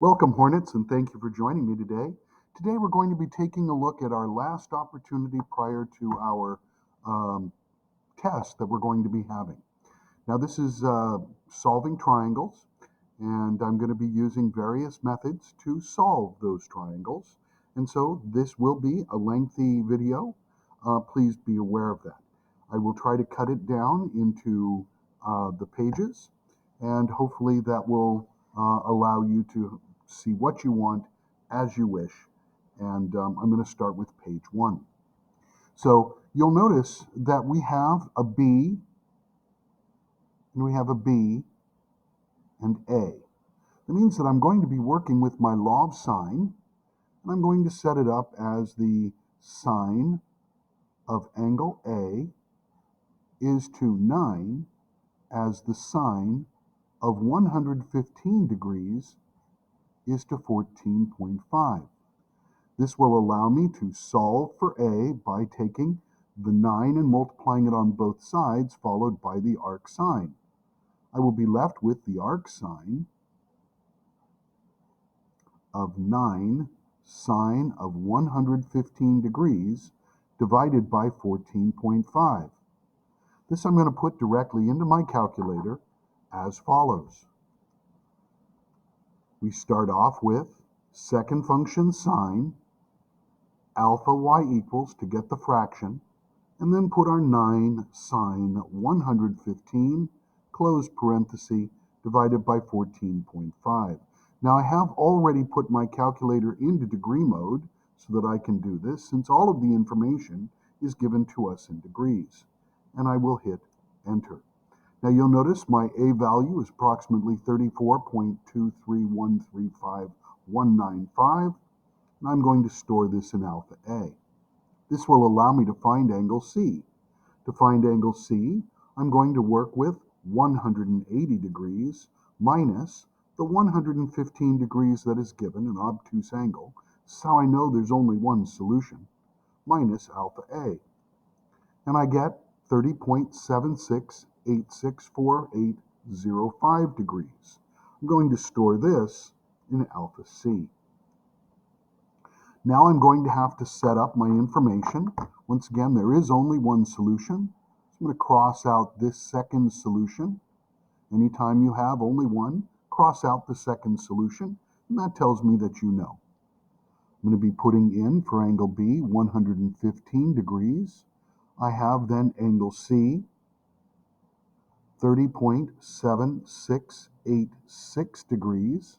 Welcome, Hornets, and thank you for joining me today. Today, we're going to be taking a look at our last opportunity prior to our um, test that we're going to be having. Now, this is solving triangles, and I'm going to be using various methods to solve those triangles. And so, this will be a lengthy video. Please be aware of that. I will try to cut it down into the pages, and hopefully, that will allow you to see what you want as you wish. And I'm going to start with page 1. So, you'll notice that we have a B, and we have a B, and A. That means that I'm going to be working with my law of sine, and I'm going to set it up as the sine of angle A is to 9 as the sine of 115 degrees is to 14.5. This will allow me to solve for A by taking the 9 and multiplying it on both sides, followed by the arc sine. I will be left with the arc sine of 9 sine of 115 degrees divided by 14.5. This I'm going to put directly into my calculator as follows. We start off with second function sine, alpha y equals to get the fraction, and then put our 9 sine 115, close parenthesis, divided by 14.5. Now I have already put my calculator into degree mode so that I can do this, since all of the information is given to us in degrees. And I will hit enter. Now you'll notice my A value is approximately 34.23135,195, and I'm going to store this in alpha A. This will allow me to find angle C. To find angle C, I'm going to work with 180 degrees minus the 115 degrees that is given, an obtuse angle. This is how I know there's only one solution, minus alpha A. And I get 30.76864805 degrees. I'm going to store this in alpha C. Now I'm going to have to set up my information. Once again, there is only one solution. So I'm going to cross out this second solution. Anytime you have only one, cross out the second solution, and that tells me that you know. I'm going to be putting in, for angle B, 115 degrees. I have then angle C, 30.7686 degrees.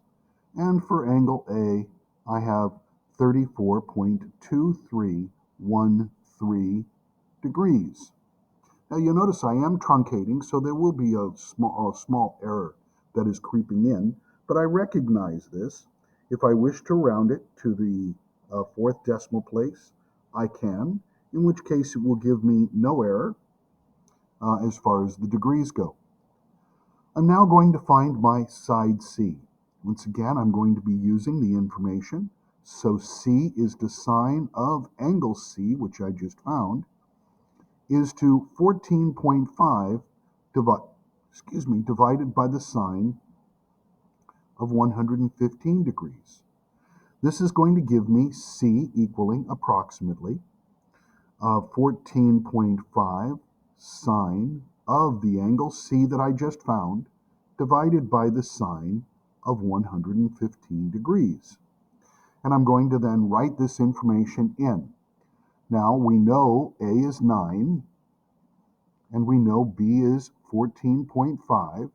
And for angle A, I have 34.2313 degrees. Now you'll notice I am truncating, so there will be a small error that is creeping in, but I recognize this. If I wish to round it to the fourth decimal place, I can, in which case it will give me no error as far as the degrees go. I'm now going to find my side C. Once again, I'm going to be using the information. So C is the sine of angle C, which I just found, is to 14.5 divided by the sine of 115 degrees. This is going to give me C equaling approximately 14.5 sine of the angle C that I just found divided by the sine of 115 degrees. And I'm going to then write this information in. Now we know A is 9, and we know B is 14.5,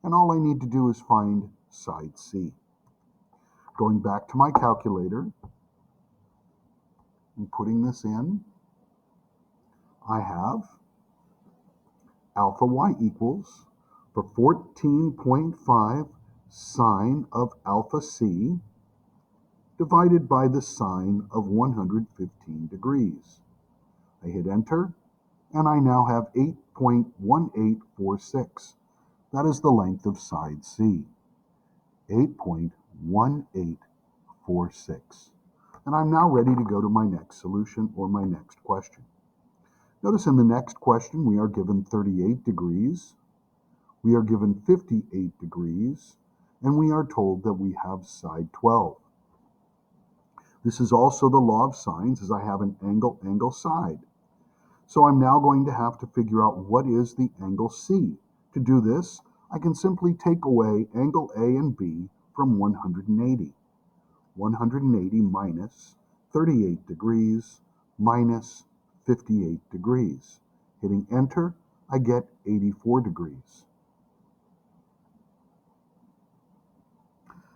and all I need to do is find side C. Going back to my calculator and putting this in, I have alpha y equals for 14.5 sine of alpha C divided by the sine of 115 degrees. I hit enter, and I now have 8.1846. That is the length of side C, 8.1846. And I'm now ready to go to my next solution or my next question. Notice in the next question we are given 38 degrees, we are given 58 degrees, and we are told that we have side 12. This is also the law of sines, as I have an angle, angle, side. So I'm now going to have to figure out what is the angle C. To do this, I can simply take away angle A and B from 180. 180 minus 38 degrees minus 58 degrees. Hitting enter, I get 84 degrees.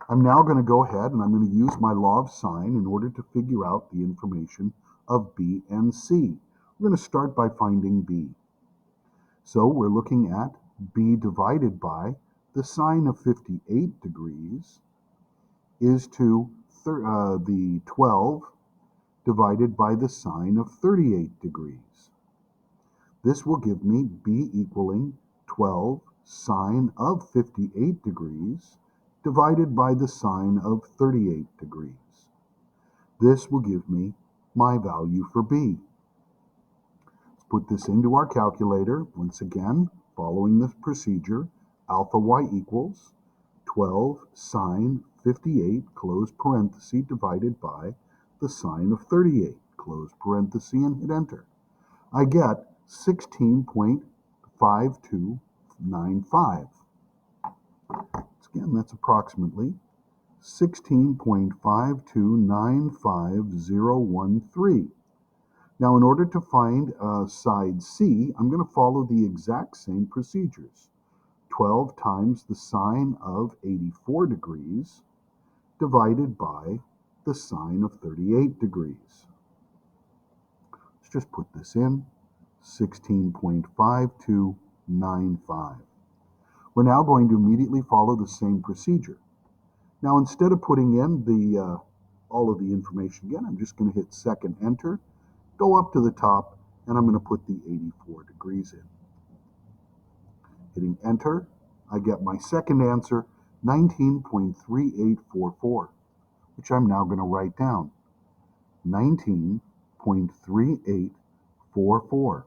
I'm now going to go ahead and I'm going to use my law of sine in order to figure out the information of B and C. We're going to start by finding B. So we're looking at B divided by the sine of 58 degrees is to the 12 divided by the sine of 38 degrees. This will give me B equaling 12 sine of 58 degrees divided by the sine of 38 degrees. This will give me my value for B. Let's put this into our calculator. Once again, following this procedure, alpha y equals 12 sine 58, close parenthesis, divided by the sine of 38, close parenthesis, and hit enter. I get 16.5295. Again, that's approximately 16.5295013. Now, in order to find side C, I'm going to follow the exact same procedures. 12 times the sine of 84 degrees divided by the sine of 38 degrees. Let's just put this in, 16.5295. We're now going to immediately follow the same procedure. Now, instead of putting in all of the information again, I'm just going to hit second enter, go up to the top, and I'm going to put the 84 degrees in. Hitting enter, I get my second answer, 19.3844, which I'm now going to write down. 19.3844.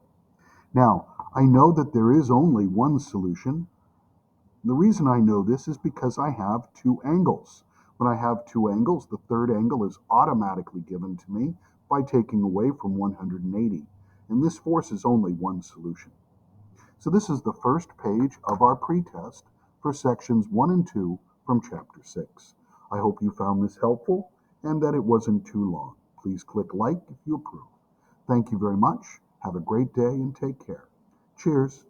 Now, I know that there is only one solution. The reason I know this is because I have two angles. When I have two angles, the third angle is automatically given to me by taking away from 180. And this forces only one solution. So this is the first page of our pretest for sections 1 and 2 from chapter 6. I hope you found this helpful and that it wasn't too long. Please click like if you approve. Thank you very much. Have a great day and take care. Cheers.